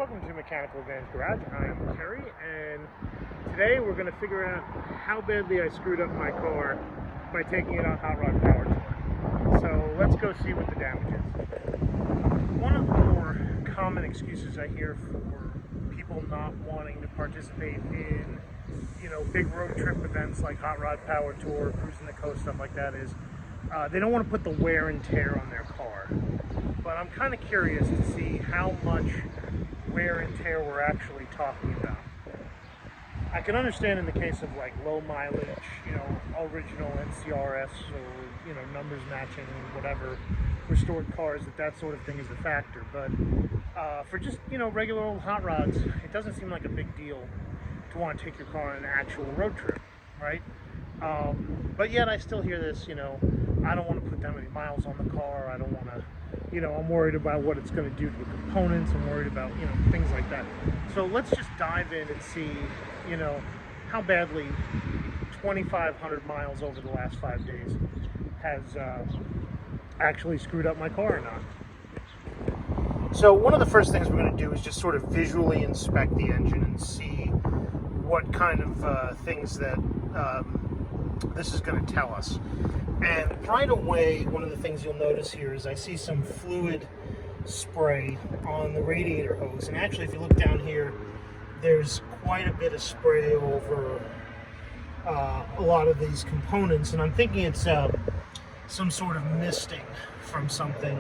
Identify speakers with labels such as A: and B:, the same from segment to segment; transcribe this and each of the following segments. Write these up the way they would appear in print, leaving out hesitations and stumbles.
A: Welcome to Mechanical Advantage Garage. I am Kerry, and today we're going to figure out how badly I screwed up my car by taking it on Hot Rod Power Tour. So let's go see what the damage is. One of the more common excuses I hear for people not wanting to participate in, big road trip events like Hot Rod Power Tour, cruising the coast, stuff like that is they don't want to put the wear and tear on their car. But I'm kind of curious to see how much wear and tear we're actually talking about. I can understand in the case of like low mileage, original NCRS or numbers matching, whatever, restored cars, that sort of thing is a factor. But for just regular old hot rods, it doesn't seem like a big deal to want to take your car on an actual road trip, right? But yet I still hear this, I don't want to put that many miles on the car. I don't want to, I'm worried about what it's going to do to the components. I'm worried about, things like that. So let's just dive in and see, how badly 2,500 miles over the last 5 days has actually screwed up my car or not. So one of the first things we're going to do is just sort of visually inspect the engine and see what kind of things that this is going to tell us. And right away, one of the things you'll notice here is I see some fluid spray on the radiator hose. And actually, if you look down here, there's quite a bit of spray over a lot of these components. And I'm thinking it's some sort of misting from something.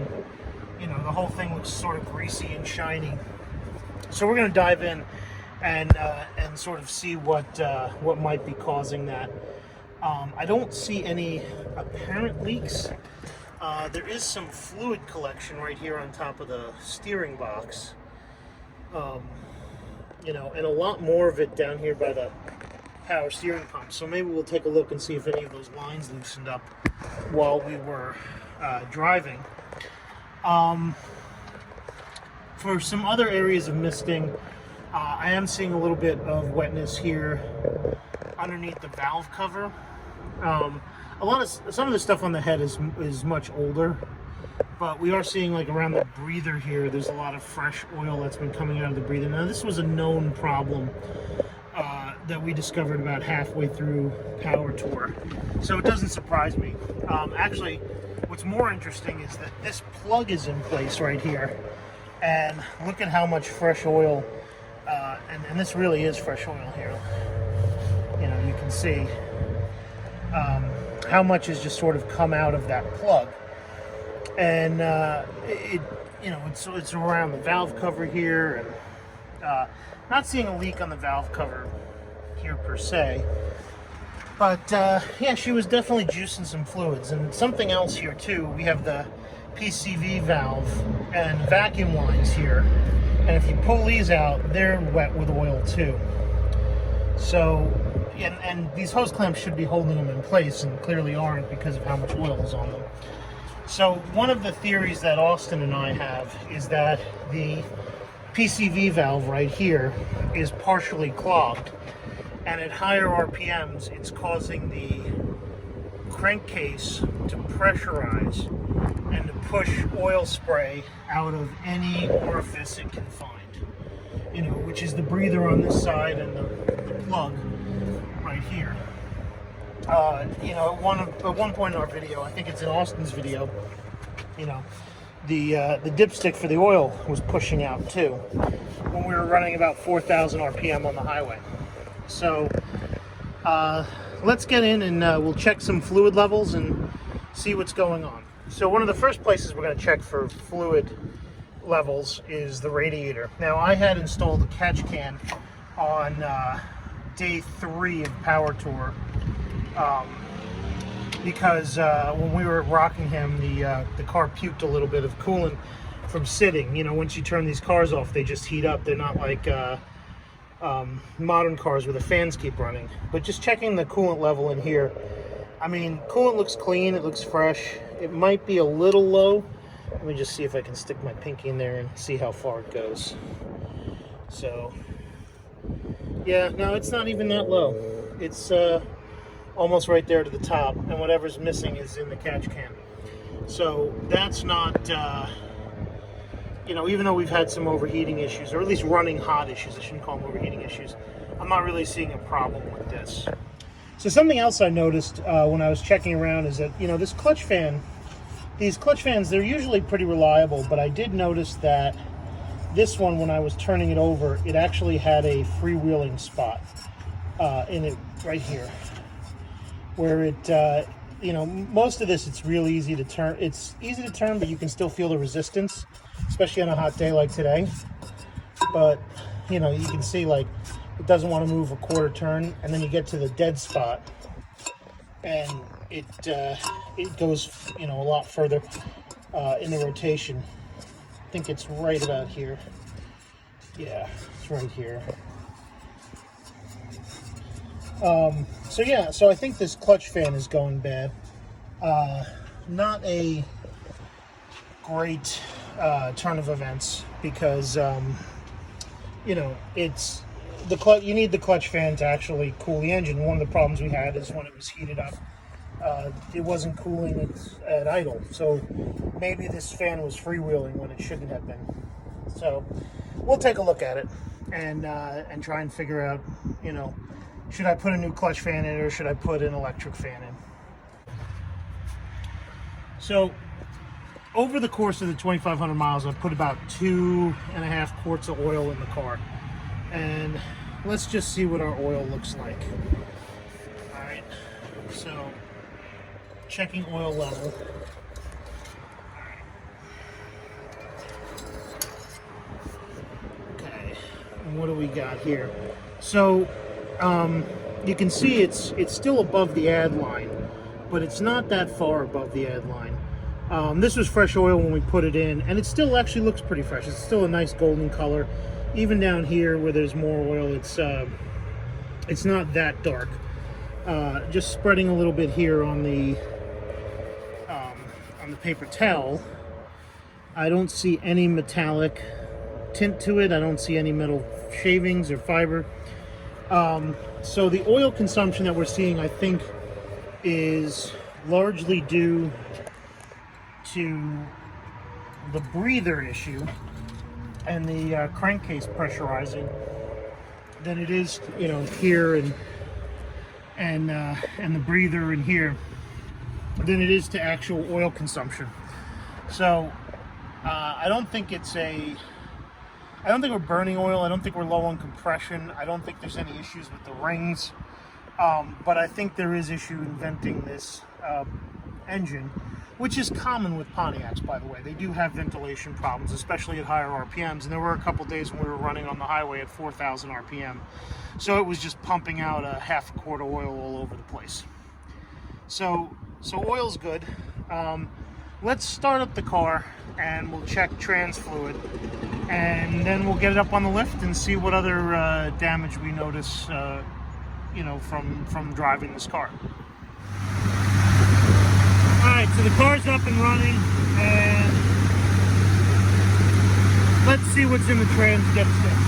A: The whole thing looks sort of greasy and shiny. So we're going to dive in and sort of see what might be causing that. I don't see any apparent leaks. There is some fluid collection right here on top of the steering box. And a lot more of it down here by the power steering pump. So maybe we'll take a look and see if any of those lines loosened up while we were driving. For some other areas of misting, I am seeing a little bit of wetness here underneath the valve cover. Some of the stuff on the head is much older, but we are seeing like around the breather here, there's a lot of fresh oil that's been coming out of the breather. Now this was a known problem that we discovered about halfway through Power Tour, so it doesn't surprise me. Actually, what's more interesting is that this plug is in place right here, and look at how much fresh oil, and this really is fresh oil here. You can see how much has just sort of come out of that plug, and it's around the valve cover here, and not seeing a leak on the valve cover here per se, but yeah, she was definitely juicing some fluids. And something else here too, we have the PCV valve and vacuum lines here, and if you pull these out, they're wet with oil too. So and these hose clamps should be holding them in place, and clearly aren't because of how much oil is on them. So one of the theories that Austin and I have is that the PCV valve right here is partially clogged, and at higher RPMs it's causing the crankcase to pressurize and to push oil spray out of any orifice it can find, which is the breather on this side and the plug right here. At one point in our video, I think it's in Austin's video, the dipstick for the oil was pushing out too when we were running about 4,000 RPM on the highway. So let's get in and we'll check some fluid levels and see what's going on. So one of the first places we're going to check for fluid levels is the radiator. Now I had installed a catch can on day 3 of Power Tour because when we were at Rockingham, the car puked a little bit of coolant from sitting. Once you turn these cars off, they just heat up. They're not like modern cars where the fans keep running. But just checking the coolant level in here, I mean, coolant looks clean, it looks fresh. It might be a little low. Let me just see if I can stick my pinky in there and see how far it goes. So yeah, no, it's not even that low. It's almost right there to the top, and whatever's missing is in the catch can. So that's not you know, even though we've had some overheating issues, or at least running hot issues, I shouldn't call them overheating issues, I'm not really seeing a problem with this. So something else I noticed when I was checking around is that, you know, this clutch fan, these clutch fans, they're usually pretty reliable, but I did notice that this one, when I was turning it over, it actually had a freewheeling spot in it right here, where it, you know, most of this, it's real easy to turn. It's easy to turn, but you can still feel the resistance, especially on a hot day like today. But, you know, you can see, like, it doesn't want to move a quarter turn, and then you get to the dead spot, and it goes, you know, a lot further in the rotation. I think it's right about here. Yeah, it's right here. So yeah, so I think this clutch fan is going bad. Not a great turn of events, because you know, it's the clutch. You need the clutch fan to actually cool the engine. One of the problems we had is when it was heated up, it wasn't cooling at idle. So maybe this fan was freewheeling when it shouldn't have been. So we'll take a look at it and try and figure out, you know, should I put a new clutch fan in, or should I put an electric fan in? So over the course of the 2,500 miles, I've put about 2.5 quarts of oil in the car. And let's just see what our oil looks like. All right, so checking oil level. Okay, and what do we got here? So you can see it's still above the add line, but it's not that far above the add line. This was fresh oil when we put it in, and it still actually looks pretty fresh. It's still a nice golden color. Even down here where there's more oil, it's not that dark. Just spreading a little bit here on the paper towel, I don't see any metallic tint to it. I don't see any metal shavings or fiber. So the oil consumption that we're seeing, I think, is largely due to the breather issue and the crankcase pressurizing than it is, you know, here and the breather in here, than it is to actual oil consumption. So I don't think we're burning oil. I don't think we're low on compression. I don't think there's any issues with the rings. But I think there is issue in venting this engine, which is common with Pontiacs, by the way. They do have ventilation problems, especially at higher RPMs. And there were a couple days when we were running on the highway at 4,000 RPM. So it was just pumping out a half a quart of oil all over the place. So oil's good. Let's start up the car and we'll check trans fluid, and then we'll get it up on the lift and see what other damage we notice, you know, from driving this car. All right, so the car's up and running, and let's see what's in the trans dipstick.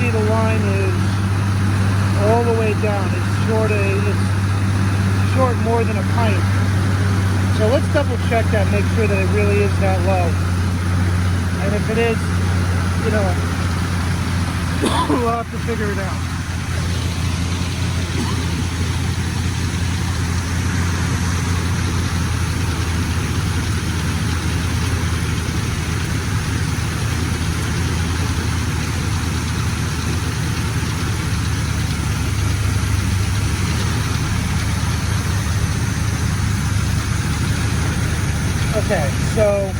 A: The line is all the way down. It's short more than a pint. So let's double check that, make sure that it really is that low. And if it is, you know, we'll have to figure it out. Okay, so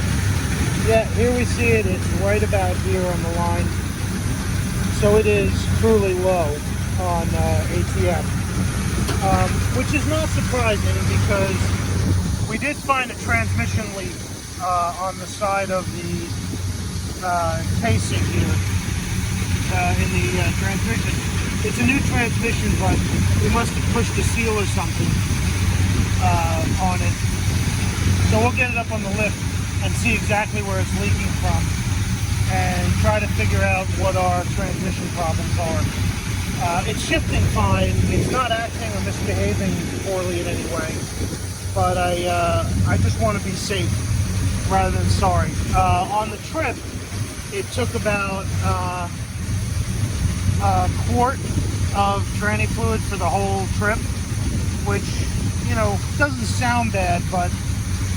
A: yeah, here we see it. It's right about here on the line. So it is truly low on ATM, which is not surprising because we did find a transmission leak on the side of the casing here. in the transmission. It's a new transmission, but we must have pushed the seal or something on it. So we'll get it up on the lift and see exactly where it's leaking from and try to figure out what our transmission problems are. It's shifting fine. It's not acting or misbehaving poorly in any way, but I just want to be safe rather than sorry. On the trip, it took about a quart of tranny fluid for the whole trip, which, you know, doesn't sound bad, but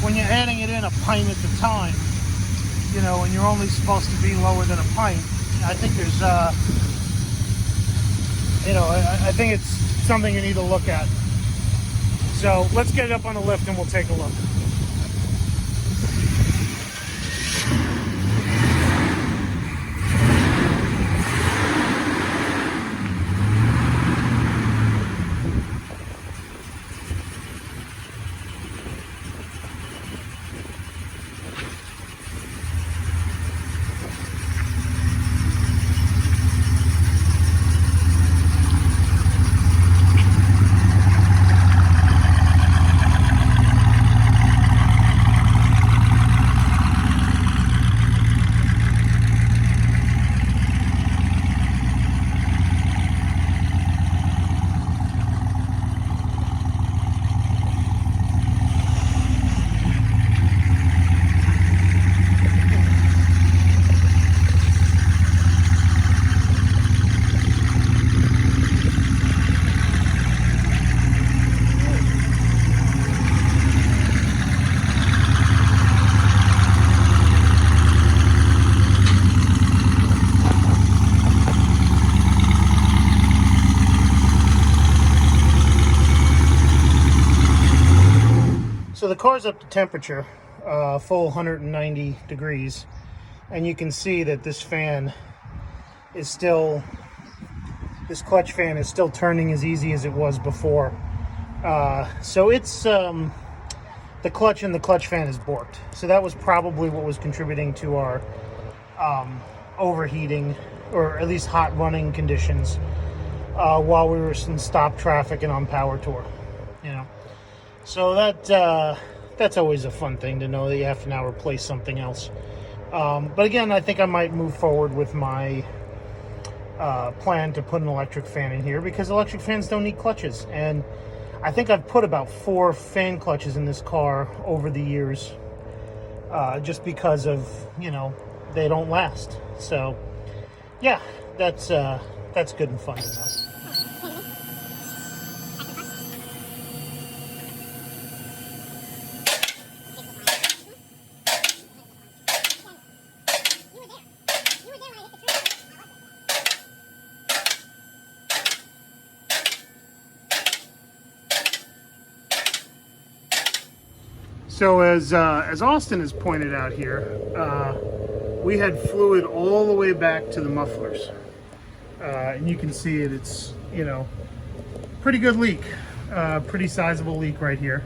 A: when you're adding it in a pint at the time, you know, and you're only supposed to be lower than a pint, I think there's, you know, I think it's something you need to look at. So let's get it up on the lift and we'll take a look. So the car's up to temperature, full 190 degrees, and you can see that this fan is still, this clutch fan is still turning as easy as it was before. So it's, the clutch and the clutch fan is borked. So that was probably what was contributing to our overheating, or at least hot running conditions, while we were in stop traffic and on power tour, you know. So that's always a fun thing to know that you have to now replace something else. But again, I think I might move forward with my plan to put an electric fan in here, because electric fans don't need clutches. And I think I've put about 4 fan clutches in this car over the years, just because of, you know, they don't last. So yeah, that's good and fun to know. So as Austin has pointed out here, we had fluid all the way back to the mufflers, and you can see it. It's, you know, pretty good leak, pretty sizable leak right here.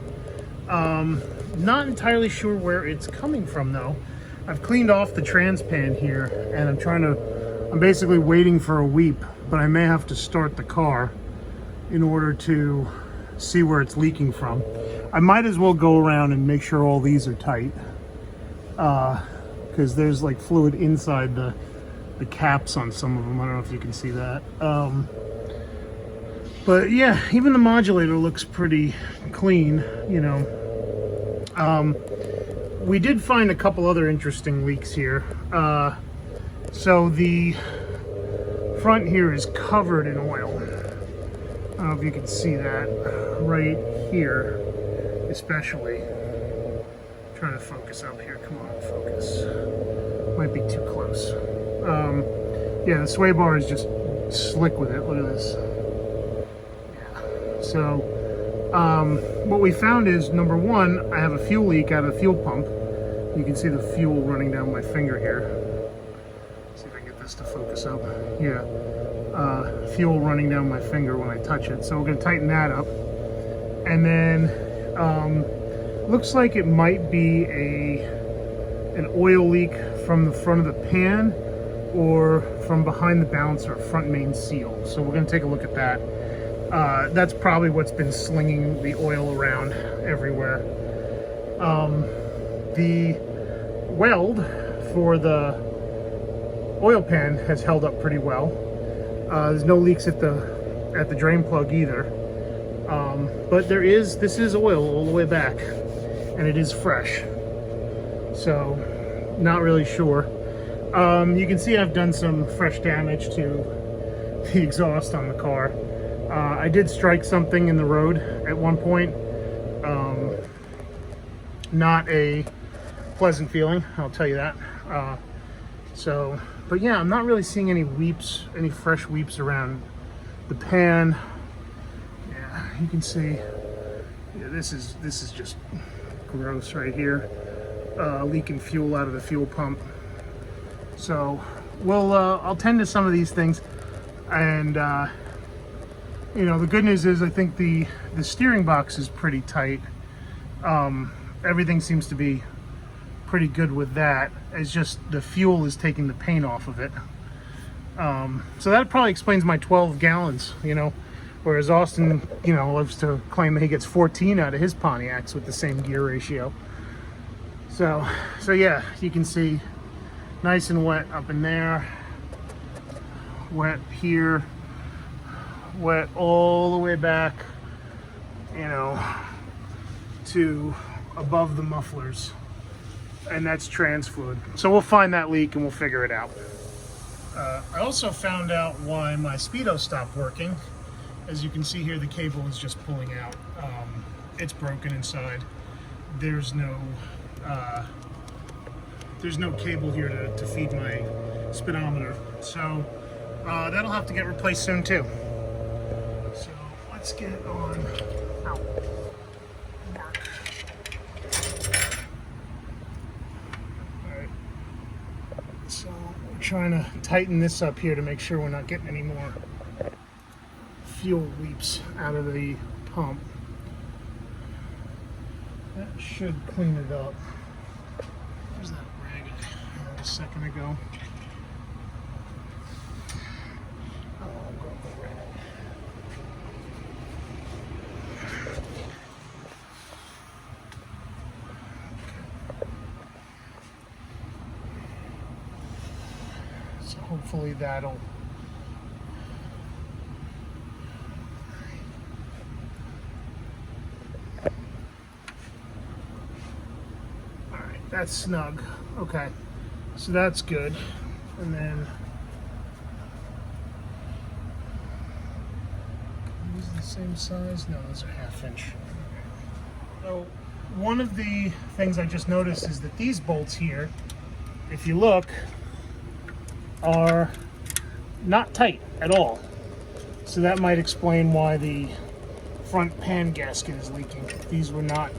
A: Not entirely sure where it's coming from though. I've cleaned off the trans pan here, and I'm basically waiting for a weep, but I may have to start the car in order to see where it's leaking from. I might as well go around and make sure all these are tight, because there's like fluid inside the caps on some of them. I don't know if you can see that. But yeah, even the modulator looks pretty clean, you know. We did find a couple other interesting leaks here. So the front here is covered in oil. I don't know if you can see that right here, especially. I'm trying to focus up here. Come on, focus. Might be too close. Yeah, the sway bar is just slick with it. Look at this. Yeah. So what we found is, number one, I have a fuel leak out of the fuel pump. You can see the fuel running down my finger here. Let's see if I can get this to focus up. Yeah. Fuel running down my finger when I touch it. So we're going to tighten that up. And then looks like it might be an oil leak from the front of the pan or from behind the balancer front main seal. So we're going to take a look at that. That's probably what's been slinging the oil around everywhere. The weld for the oil pan has held up pretty well. There's no leaks at the drain plug either. But this is oil all the way back, and it is fresh. So not really sure. You can see I've done some fresh damage to the exhaust on the car. I did strike something in the road at one point. Not a pleasant feeling, I'll tell you that. But yeah, I'm not really seeing any weeps, any fresh weeps around the pan. Yeah, you can see, yeah, this is just gross right here. Leaking fuel out of the fuel pump. So I'll tend to some of these things, and you know, the good news is I think the steering box is pretty tight. Everything seems to be pretty good with that. It's just the fuel is taking the paint off of it. So that probably explains my 12 gallons, you know, whereas Austin, you know, loves to claim that he gets 14 out of his Pontiacs with the same gear ratio. So yeah, you can see nice and wet up in there, wet here, wet all the way back, you know, to above the mufflers, and that's trans fluid. So we'll find that leak and we'll figure it out. I also found out why my speedo stopped working. As you can see here, the cable is just pulling out. It's broken inside. There's no cable here to feed my speedometer, so that'll have to get replaced soon too. So let's get on. Ow. Mark. All right. So we're trying to tighten this up here to make sure we're not getting any more fuel leaks out of the pump. That should clean it up. Where's that rag I had a second ago? Oh, I'll grab the rag. So hopefully that'll. That's snug. Okay, so that's good. And then these are the same size? No, those are 1/2 inch. So one of the things I just noticed is that these bolts here, if you look, are not tight at all. So that might explain why the front pan gasket is leaking. These were not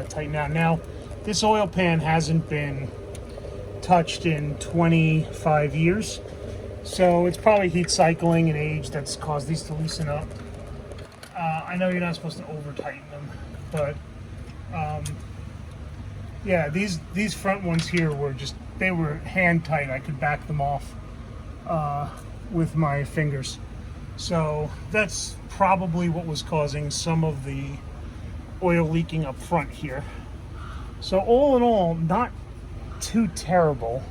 A: tightened out. Now, this oil pan hasn't been touched in 25 years, so it's probably heat cycling and age that's caused these to loosen up. I know you're not supposed to over tighten them, but yeah, these front ones here were they were hand tight. I could back them off with my fingers. So that's probably what was causing some of the oil leaking up front here. So all in all, not too terrible.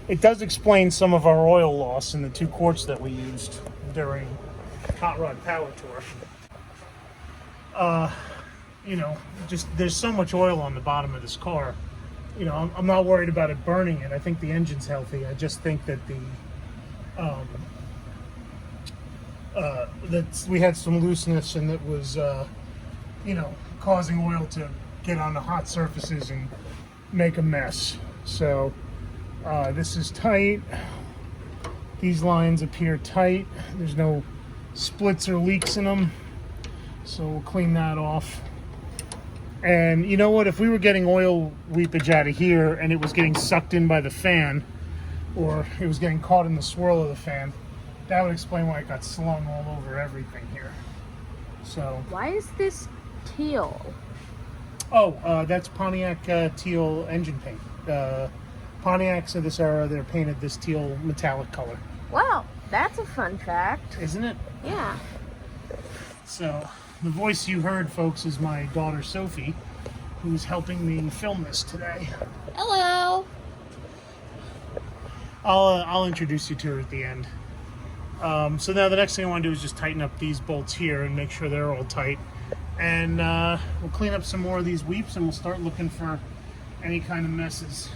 A: It does explain some of our oil loss in the 2 quarts that we used during Hot Rod Power Tour. You know, just there's so much oil on the bottom of this car. You know, I'm not worried about it burning it. I think the engine's healthy. I just think that that we had some looseness, and that was, you know, causing oil to get on the hot surfaces and make a mess. So this is tight. These lines appear tight. There's no splits or leaks in them. So we'll clean that off. And you know what? If we were getting oil weepage out of here and it was getting sucked in by the fan, or it was getting caught in the swirl of the fan, that would explain why it got slung all over everything here. So
B: why is this teal?
A: Oh, that's Pontiac teal engine paint. Pontiacs of this era, they're painted this teal metallic color.
B: Wow, that's a fun fact.
A: Isn't it?
B: Yeah.
A: So, the voice you heard, folks, is my daughter Sophie, who's helping me film this today.
B: Hello.
A: I'll introduce you to her at the end. So now the next thing I want to do is just tighten up these bolts here and make sure they're all tight. And we'll clean up some more of these weeps and we'll start looking for any kind of messes.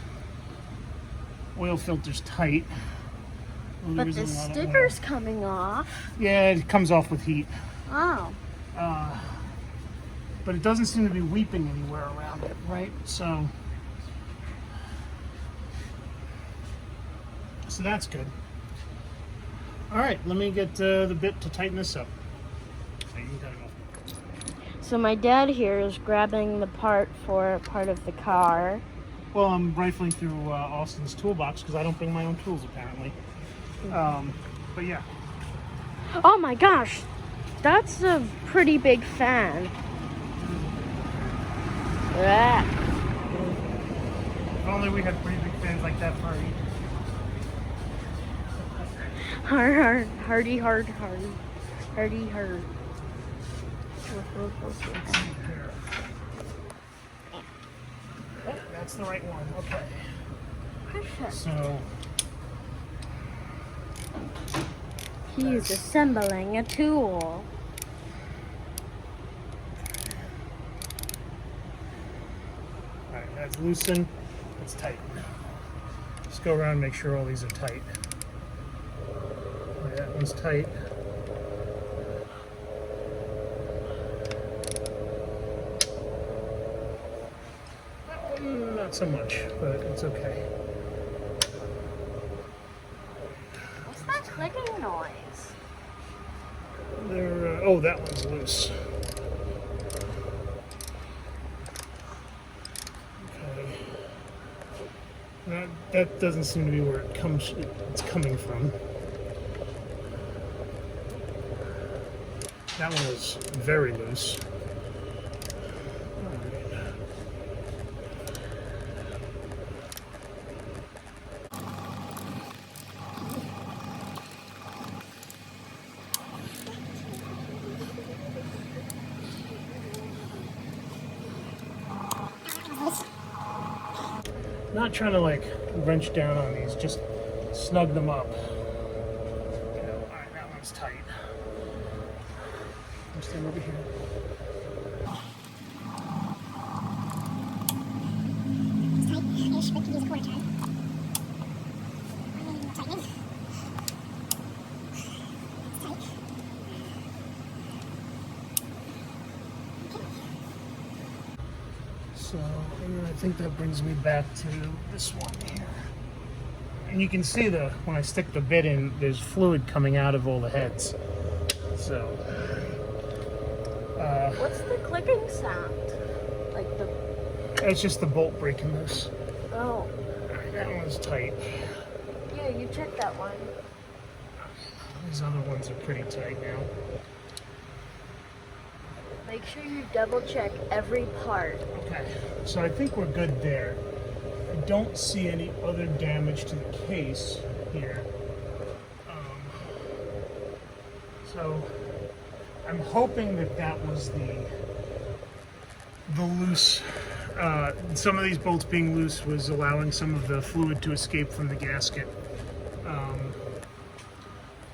A: Oil filter's tight. Well,
B: But the sticker's coming off.
A: Yeah, it comes off with heat.
B: Oh.
A: But it doesn't seem to be weeping anywhere around it, right? So that's good. All right, let me get the bit to tighten this up. So you can cut it off.
B: So my dad here is grabbing the part for part of the car.
A: Well, I'm rifling through Austin's toolbox because I don't bring my own tools apparently. But yeah.
B: Oh my gosh, that's a pretty big fan. Ah.
A: If only we had pretty big fans like that for each.
B: Hardy.
A: Oh, that's the right one. Okay.
B: Perfect.
A: So
B: He's assembling a tool.
A: Alright, that's loosened. It's tight. Just go around and make sure all these are tight. Alright, that one's tight. That one, not so much, but it's okay.
B: What's that clicking noise?
A: Oh, that one's loose. Okay. That doesn't seem to be where it's coming from. That one was very loose. Not trying to like wrench down on these, just snug them up. Alright, that one's tight. I'll stand over here.
C: It's tight-ish, but could use a quarter turn. I need more tightening. It's tight.
A: So, and I think that brings me back to this one here. And you can see when I stick the bit in, there's fluid coming out of all the heads. So,
B: What's the clicking sound? Like the...
A: it's just the bolt breaking loose.
B: Oh.
A: Alright, that one's tight.
B: Yeah, you check that one.
A: These other ones are pretty tight now.
B: Make sure you double check every part.
A: Okay, so I think we're good there. I don't see any other damage to the case here. So I'm hoping that was the loose. Some of these bolts being loose was allowing some of the fluid to escape from the gasket.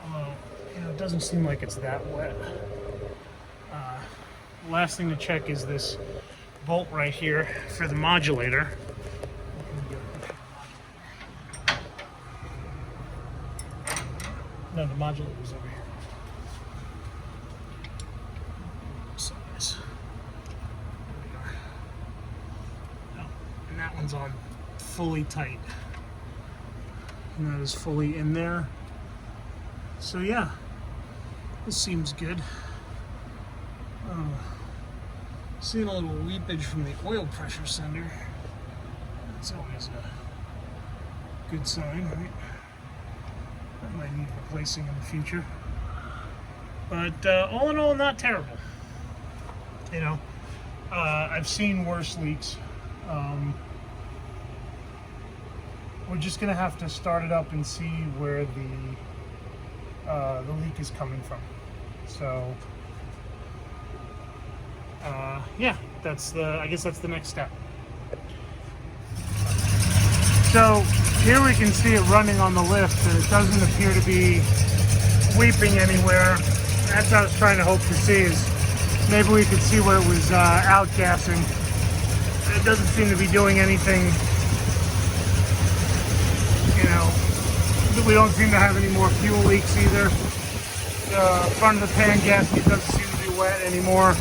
A: Although, it doesn't seem like it's that wet. Last thing to check is this bolt right here for the modulator. No, the modulator's over here. Size. There we are. Oh, and that one's on fully tight. And that is fully in there. So yeah, this seems good. Seeing a little weepage from the oil pressure sender. That's always a good sign, right? That might need replacing in the future. But all in all, not terrible. I've seen worse leaks. We're just gonna have to start it up and see where the leak is coming from. So yeah, I guess that's the next step. So here we can see it running on the lift, and it doesn't appear to be weeping anywhere. That's what I was trying to hope to see, is maybe we could see where it was outgassing. It doesn't seem to be doing anything, you know. We don't seem to have any more fuel leaks either. The front of the pan gasket doesn't seem to be wet anymore.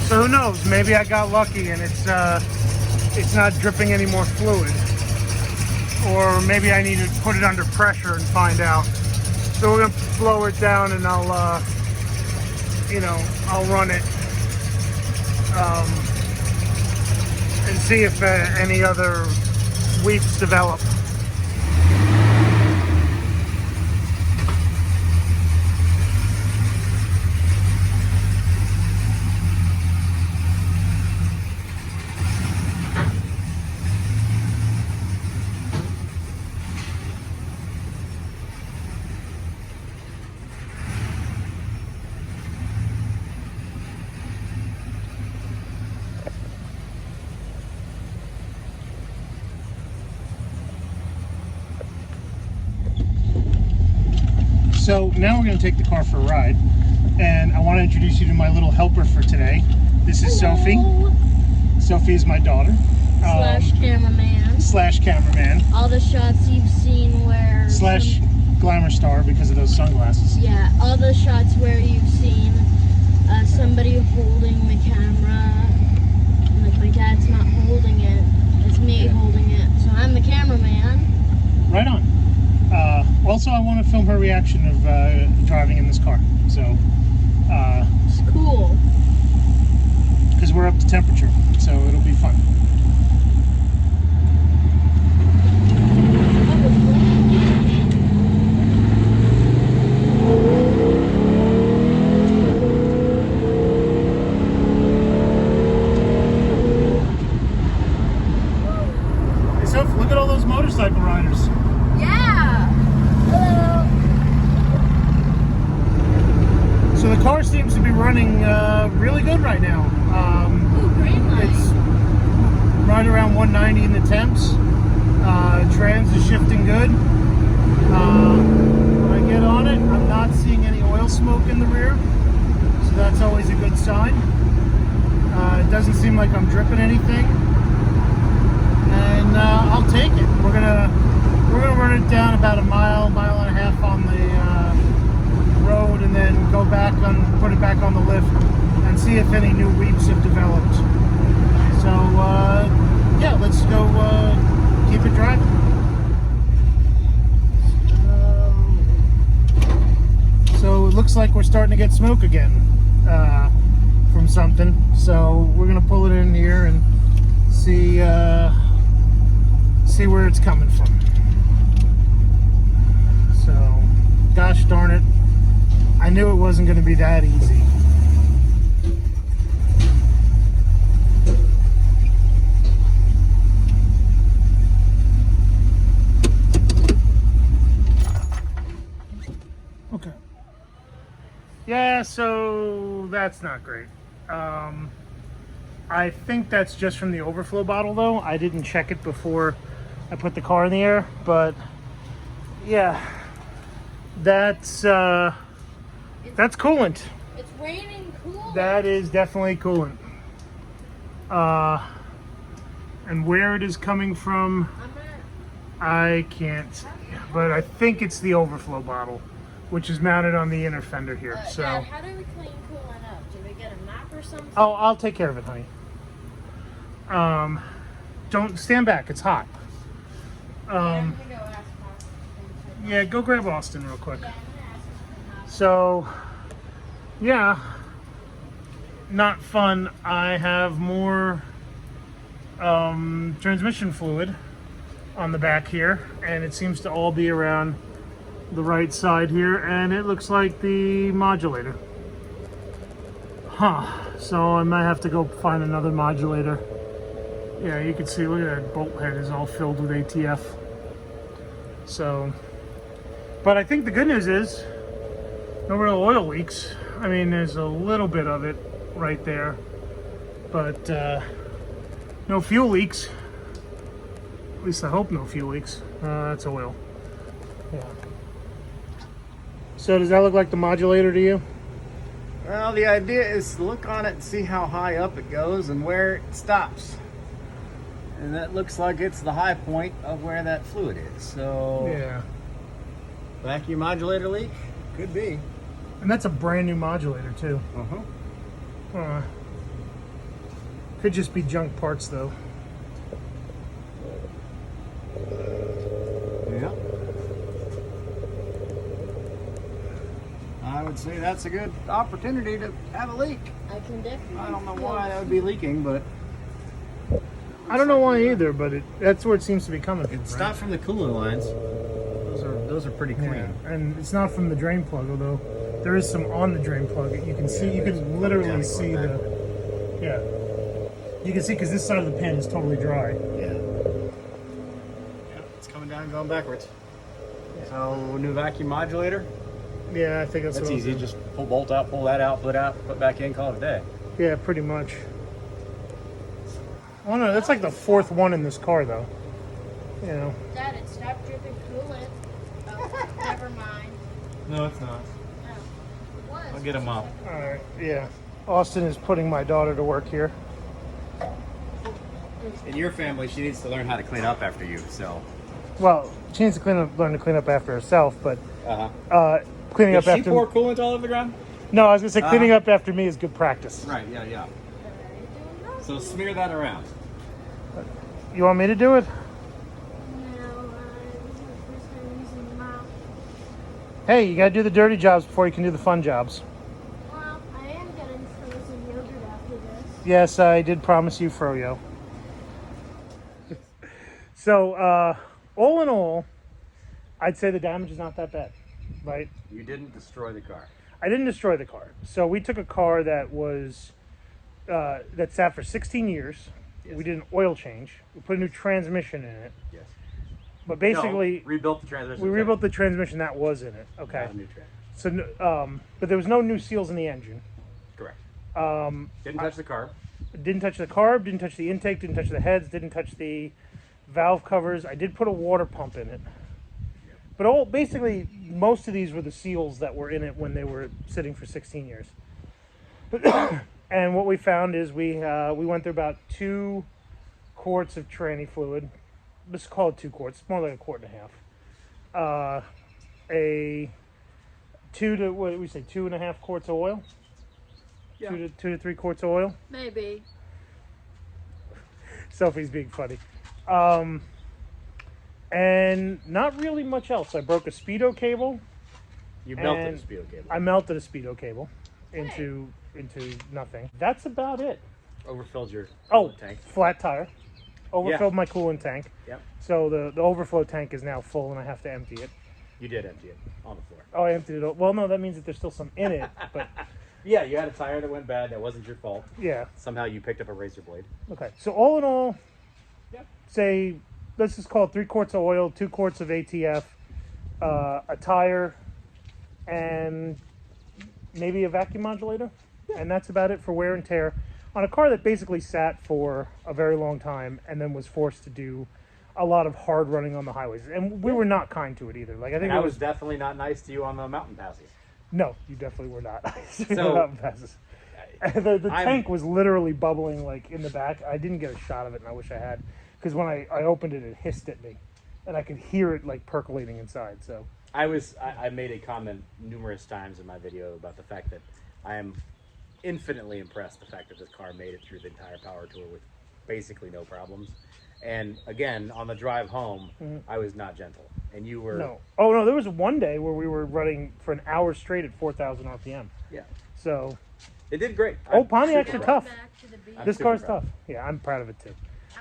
A: So who knows? Maybe I got lucky and it's not dripping any more fluid. Or maybe I need to put it under pressure and find out. So we're gonna blow it down, and I'll run it and see if any other weeps develop. So now we're going to take the car for a ride, and I want to introduce you to my little helper for today. This is Sophie. Sophie is my daughter.
B: Slash cameraman.
A: Slash cameraman.
B: All the shots you've seen where...
A: Slash glamour star because of those sunglasses.
B: Yeah, all the shots where you've seen somebody holding the camera. Like, my dad's not holding it. It's me holding it. So I'm the cameraman.
A: Right on. Also, I want to film her reaction of driving in this car. So,
B: it's cool.
A: Because we're up to temperature, so it'll be fun. Hey, Soph, look at all those motorcycle riders.
B: Yeah. Hello.
A: So the car seems to be running really good right now.
B: Ooh, green light.
A: It's right around 190 in the temps. Trans is shifting good. When I get on it, I'm not seeing any oil smoke in the rear, so that's always a good sign. It doesn't seem like I'm dripping anything, and I'll take it. We're gonna run it down about a mile and a half on the road, and then put it back on the lift and see if any new weeps have developed. So yeah, let's go keep it driving. So it looks like we're starting to get smoke again from something. So we're gonna pull it in here and see where it's coming from. So, gosh darn it, I knew it wasn't going to be that easy. Okay. Yeah, so that's not great. I think that's just from the overflow bottle, though. I didn't check it before I put the car in the air, but yeah, that's coolant.
B: It's raining coolant.
A: That is definitely coolant. And where it is coming from, I can't see, but I think it's the overflow bottle, which is mounted on the inner fender here. So
B: Dad, how do we clean coolant up? Do we get a map or something?
A: oh, I'll take care of it, honey. Don't stand back, it's hot.
B: I'm gonna go ask Mom.
A: Yeah, go grab Austin real quick.
B: Yeah, I'm gonna ask him.
A: So yeah, not fun. I have more transmission fluid on the back here, and it seems to all be around the right side here, and it looks like the modulator. So I might have to go find another modulator. Yeah, you can see, look at that bolt head is all filled with ATF. So But I think the good news is no real oil leaks. I mean, there's a little bit of it right there, but no fuel leaks. At least I hope no fuel leaks. That's oil. Yeah. So does that look like the modulator to you?
D: Well, the idea is to look on it and see how high up it goes and where it stops. And that looks like it's the high point of where that fluid is. So,
A: Yeah.
D: vacuum modulator leak? Could be.
A: And that's a brand new modulator too. Could just be junk parts though.
D: Yeah. I would say that's a good opportunity to have a leak.
B: I can definitely.
D: I don't know why that would be leaking, but
A: I don't know why either, but that's where it seems to be coming from.
D: it's
A: right?
D: not from the coolant lines. Those are pretty clean.
A: Yeah, and it's not from the drain plug, although there is some on the drain plug. You can see, you can literally see the, yeah. You can see because this side of the pan is totally dry.
D: Yeah. It's coming down and going backwards. So new vacuum modulator.
A: Yeah, I think that's
D: That's
A: what
D: easy.
A: I'll do.
D: Just pull bolt out, pull that out, put back in, call it a day.
A: Yeah, pretty much. Oh no, that's like the fourth one in this car though. You know.
B: Dad, it stopped dripping coolant. Oh, never mind.
D: No, it's not.
B: No. It was.
D: I'll get him up.
A: All right, yeah. Austin is putting my daughter to work here.
D: In your family, she needs to learn how to clean up after you. So.
A: Well, she needs to learn to clean up after herself, but
D: Uh-huh.
A: cleaning
D: Did
A: up
D: she
A: after.
D: pour coolant all over the ground?
A: No, I was gonna say cleaning up after me is good practice.
D: Right. Yeah. So smear that around.
A: You want me to do it?
B: No, this is my first time using the mop.
A: Hey, you gotta do the dirty jobs before you can do the fun jobs.
B: Well, I am getting frozen yogurt after this.
A: Yes, I did promise you froyo. So, all in all, I'd say the damage is not that bad, right?
D: You didn't destroy the car.
A: I didn't destroy the car. So we took a car that was that sat for 16 years.
D: Yes.
A: We did an oil change. We put a new transmission in it.
D: Yes.
A: But basically,
D: rebuilt the transmission.
A: we rebuilt the transmission that was in it. Okay.
D: Not a new transmission.
A: So, but there was no new seals in the engine.
D: Correct.
A: Um,
D: Didn't touch the carb.
A: Didn't touch the carb. Didn't touch the intake. Didn't touch the heads. Didn't touch the valve covers. I did put a water pump in it. But basically, most of these were the seals that were in it when they were sitting for 16 years. And what we found is we went through about 2 quarts of tranny fluid. Let's call it 2 quarts. It's more like a quart and a half. A 2.5 quarts of oil.
D: Yeah.
A: 2 to 3 quarts of oil.
B: Maybe.
A: Sophie's being funny. And not really much else. I broke a speedo cable.
D: You melted
A: And
D: the speedo cable.
A: I melted a speedo cable into nothing. That's about it.
D: Overfilled your
A: Oh,
D: tank.
A: flat tire. Overfilled my coolant tank.
D: Yep.
A: So the overflow tank is now full and I have to empty it.
D: You did empty it on the floor.
A: Oh, I emptied it. Well, no, that means that there's still some in it. But
D: Yeah, you had a tire that went bad. That wasn't your fault.
A: yeah.
D: Somehow you picked up a razor blade.
A: Okay. So all in all,
D: Yep.
A: say, let's just call it 3 quarts of oil, 2 quarts of ATF, a tire, and maybe a vacuum modulator. And that's about it for wear and tear on a car that basically sat for a very long time and then was forced to do a lot of hard running on the highways. And we were not kind to it either. Like I think
D: And I
A: it
D: was definitely not nice to you on the mountain passes.
A: no, you definitely were not.
D: So-
A: Mountain passes. The tank was literally bubbling like in the back. I didn't get a shot of it, and I wish I had, because when I opened it, it hissed at me, and I could hear it like percolating inside. So
D: I made a comment numerous times in my video about the fact that I am infinitely impressed the fact that this car made it through the entire power tour with basically no problems. And again, on the drive home, I was not gentle, and you were
A: no, oh no, there was one day where we were running for an hour straight at 4,000 RPM.
D: Yeah,
A: So
D: it did great.
A: oh, Pontiacs are
B: Going
A: tough.
B: back to the beach.
D: I'm
A: This
D: super
A: car's
D: proud.
A: tough. Yeah, I'm proud of it too.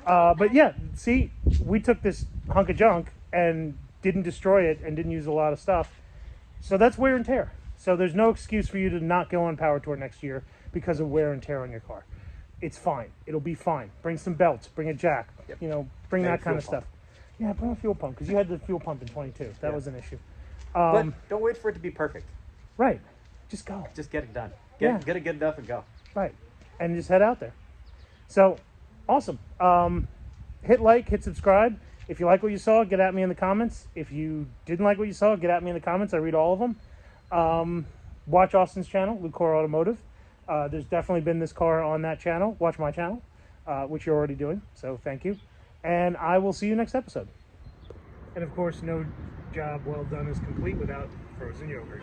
A: But yeah, see, we took this hunk of junk and didn't destroy it and didn't use a lot of stuff. So that's wear and tear. So there's no excuse for you to not go on Power Tour next year because of wear and tear on your car. It's fine. It'll be fine. Bring some belts. Bring a jack.
D: Yep.
A: You know, bring
D: And a
A: that kind of
D: fuel
A: stuff. Yeah, bring a fuel pump because you had the fuel pump in 22. That
D: Yeah.
A: was an issue.
D: But don't wait for it to be perfect.
A: Right. Just go.
D: Just get it done.
A: Yeah.
D: Get it good enough and go.
A: Right. And just head out there. So, awesome. Hit like, hit subscribe. If you like what you saw, get at me in the comments. If you didn't like what you saw, get at me in the comments. I read all of them. Watch Austin's channel, Lucor Automotive. There's definitely been this car on that channel. Watch my channel, which you're already doing. So thank you. And I will see you next episode. And of course, no job well done is complete without frozen yogurt.